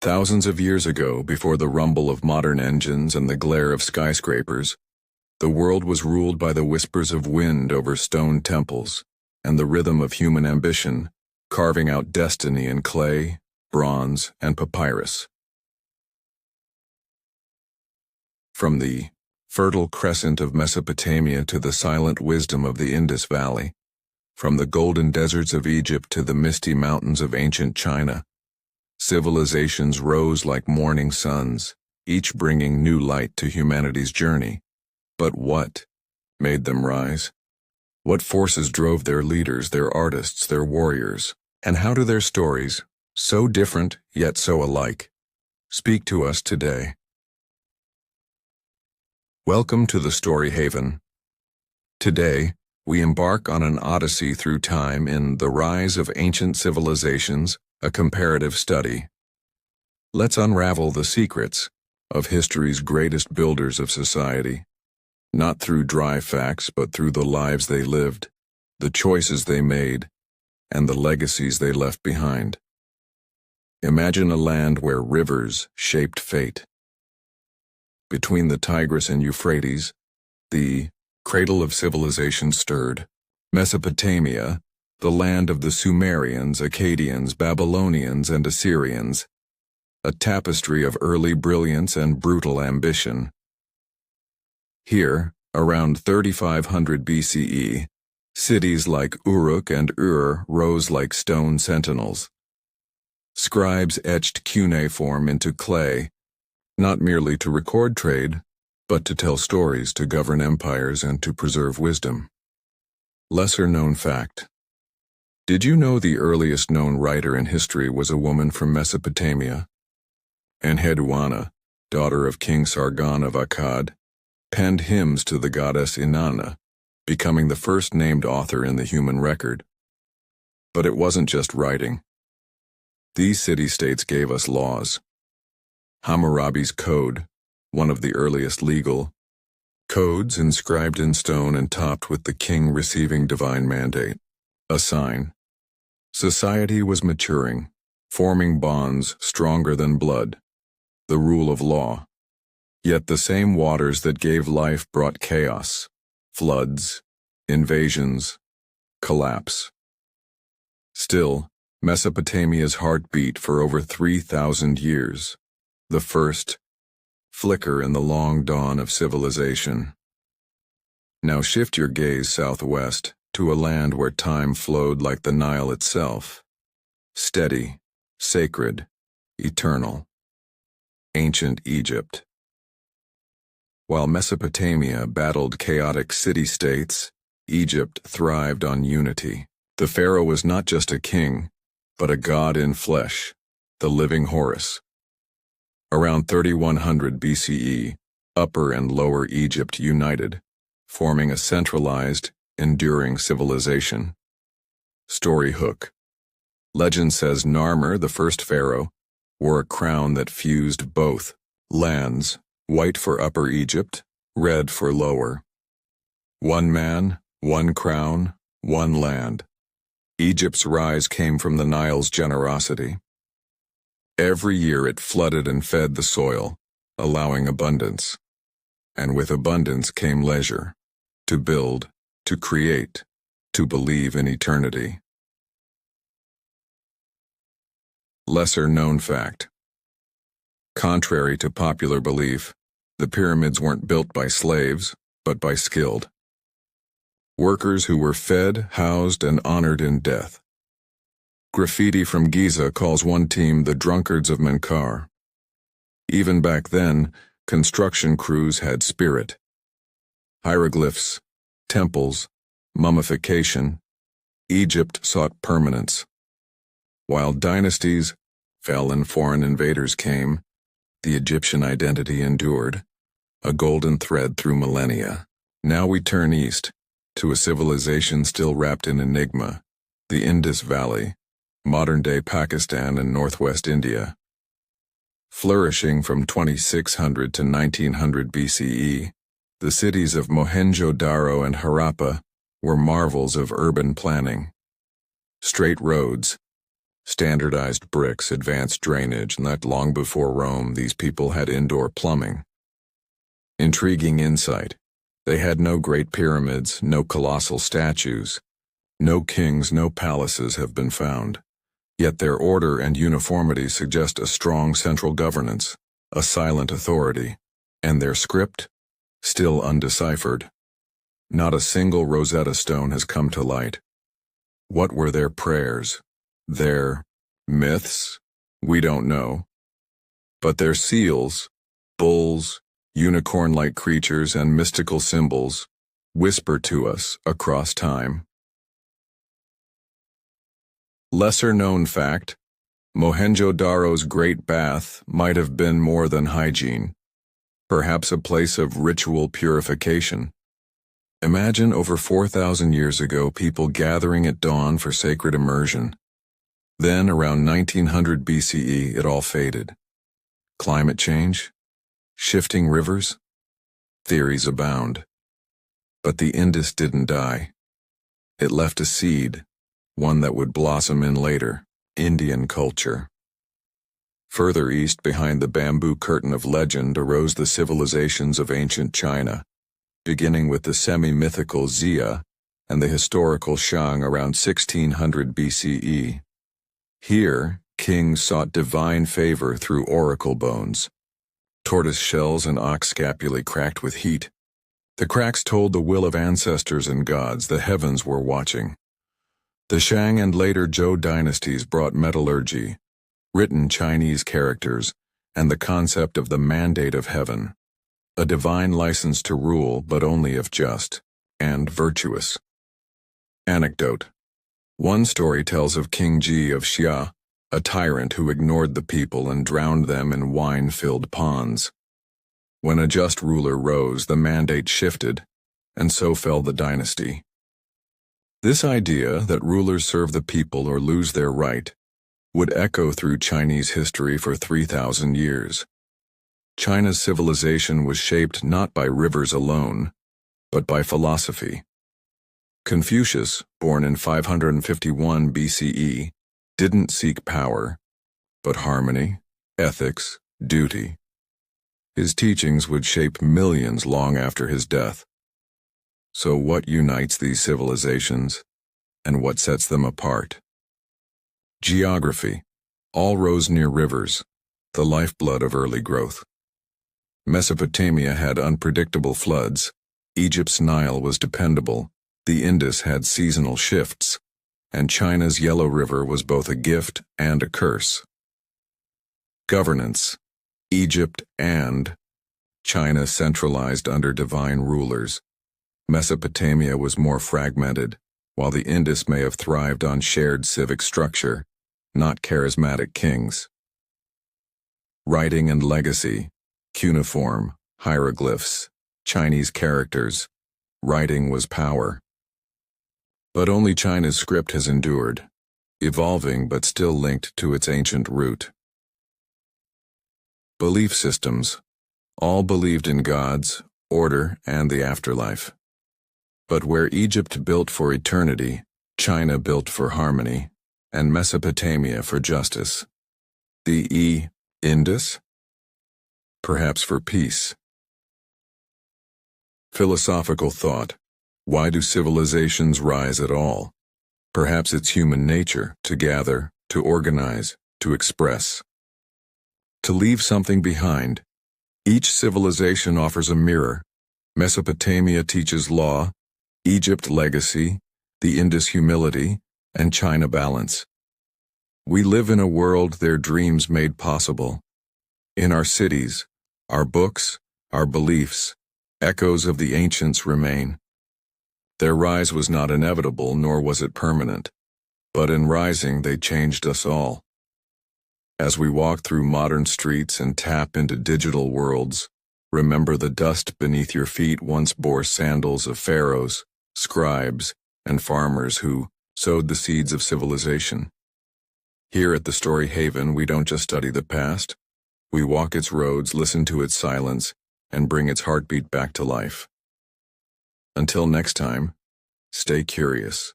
Thousands of years ago, before the rumble of modern engines and the glare of skyscrapers, the world was ruled by the whispers of wind over stone temples and the rhythm of human ambition, carving out destiny in clay, bronze, and papyrus. From the fertile crescent of Mesopotamia to the silent wisdom of the Indus Valley, from the golden deserts of Egypt to the misty mountains of ancient China, civilizations rose like morning suns, each bringing new light to humanity's journey. But what made them rise? What forces drove their leaders, their artists, their warriors? And how do their stories, so different yet so alike, speak to us today? Welcome to the Story Haven. Today, we embark on an odyssey through time in The Rise of Ancient Civilizations, a comparative study. Let's unravel the secrets of history's greatest builders of society, not through dry facts but through the lives they lived, the choices they made, and the legacies they left behind. Imagine a land where rivers shaped fate. Between the Tigris and Euphrates, the cradle of civilization stirred. Mesopotamia, the land of the Sumerians, Akkadians, Babylonians, and Assyrians, a tapestry of early brilliance and brutal ambition. Here, around 3500 BCE, cities like Uruk and Ur rose like stone sentinels. Scribes etched cuneiform into clay, not merely to record trade, but to tell stories, to govern empires, and to preserve wisdom. Lesser-known fact. Did you know the earliest known writer in history was a woman from Mesopotamia? Enheduanna, daughter of King Sargon of Akkad, penned hymns to the goddess Inanna, becoming the first named author in the human record. But it wasn't just writing. These city-states gave us laws. Hammurabi's Code, one of the earliest legal codes inscribed in stone and topped with the king receiving divine mandate, a sign. Society was maturing, forming bonds stronger than blood, the rule of law. Yet the same waters that gave life brought chaos, floods, invasions, collapse. Still, Mesopotamia's heart beat for over 3,000 years, the first flicker in the long dawn of civilization. Now shift your gaze southwest to a land where time flowed like the Nile itself, steady, sacred, eternal. Ancient Egypt. While Mesopotamia battled chaotic city-states, Egypt thrived on unity. The pharaoh was not just a king, but a god in flesh, the living Horus. Around 3100 BCE, Upper and Lower Egypt united, forming a centralized, enduring civilization. Story hook. Legend says Narmer, the first pharaoh, wore a crown that fused both lands, white for Upper Egypt, red for Lower. One man, one crown, one land. Egypt's rise came from the Nile's generosity. Every year it flooded and fed the soil, allowing abundance. And with abundance came leisure, to build, to create, to believe in eternity. Lesser-known fact. Contrary to popular belief, the pyramids weren't built by slaves, but by skilled workers who were fed, housed, and honored in death. Graffiti from Giza calls one team the drunkards of Menkaure. Even back then, construction crews had spirit. Hieroglyphs, temples, mummification, Egypt sought permanence. While dynasties fell and foreign invaders came, the Egyptian identity endured, a golden thread through millennia. Now we turn east, to a civilization still wrapped in enigma, the Indus Valley, modern-day Pakistan and northwest India. Flourishing from 2600 to 1900 BCE, the cities of Mohenjo-daro and Harappa were marvels of urban planning. Straight roads, Standardized bricks, advanced drainage, and that long before Rome, these people had indoor plumbing. Intriguing insight. They had no great pyramids, no colossal statues. No kings, no palaces have been found. Yet their order and uniformity suggest a strong central governance, a silent authority, and their script? Still undeciphered. Not a single Rosetta Stone has come to light. What were their prayers? Their myths? We don't know. But their seals, bulls, unicorn-like creatures, and mystical symbols whisper to us across time. Lesser-known fact, Mohenjo-daro's Great Bath might have been more than hygiene, perhaps a place of ritual purification. Imagine over 4,000 years ago people gathering at dawn for sacred immersion. Then, around 1900 BCE, it all faded. Climate change? Shifting rivers? Theories abound. But the Indus didn't die. It left a seed, one that would blossom in later, Indian culture. Further east, behind the bamboo curtain of legend, arose the civilizations of ancient China, beginning with the semi-mythical Xia and the historical Shang around 1600 BCE. Here, kings sought divine favor through oracle bones, tortoise shells and ox scapulae cracked with heat. The cracks told the will of ancestors and gods. The heavens were watching. The Shang and later Zhou dynasties brought metallurgy, written Chinese characters, and the concept of the mandate of heaven, a divine license to rule, but only if just and virtuous. Anecdote. One story tells of King Ji of Xia, a tyrant who ignored the people and drowned them in wine-filled ponds. When a just ruler rose, the mandate shifted, and so fell the dynasty. This idea that rulers serve the people or lose their right would echo through Chinese history for 3,000 years. China's civilization was shaped not by rivers alone, but by philosophy. Confucius, born in 551 BCE, didn't seek power, but harmony, ethics, duty. His teachings would shape millions long after his death. So what unites these civilizations, and what sets them apart? Geography. All rose near rivers, the lifeblood of early growth. Mesopotamia had unpredictable floods, Egypt's Nile was dependable, the Indus had seasonal shifts, and China's Yellow River was both a gift and a curse. Governance. Egypt and China centralized under divine rulers. Mesopotamia was more fragmented, while the Indus may have thrived on shared civic structure, not charismatic kings. Writing and legacy. Cuneiform, hieroglyphs, Chinese characters. Writing was power. But only China's script has endured, evolving but still linked to its ancient root. Belief systems. All believed in gods, order, and the afterlife. But where Egypt built for eternity, China built for harmony, and Mesopotamia for justice. The Indus? Perhaps for peace. Philosophical thought. Why do civilizations rise at all? Perhaps it's human nature to gather, to organize, to express. To leave something behind. Each civilization offers a mirror. Mesopotamia teaches law, Egypt legacy, the Indus humility, and China balance. We live in a world their dreams made possible. In our cities, our books, our beliefs, echoes of the ancients remain. Their rise was not inevitable, nor was it permanent, but in rising they changed us all. As we walk through modern streets and tap into digital worlds, remember the dust beneath your feet once bore sandals of pharaohs, scribes, and farmers who sowed the seeds of civilization. Here at the Story Haven, we don't just study the past, we walk its roads, listen to its silence, and bring its heartbeat back to life. Until next time, stay curious.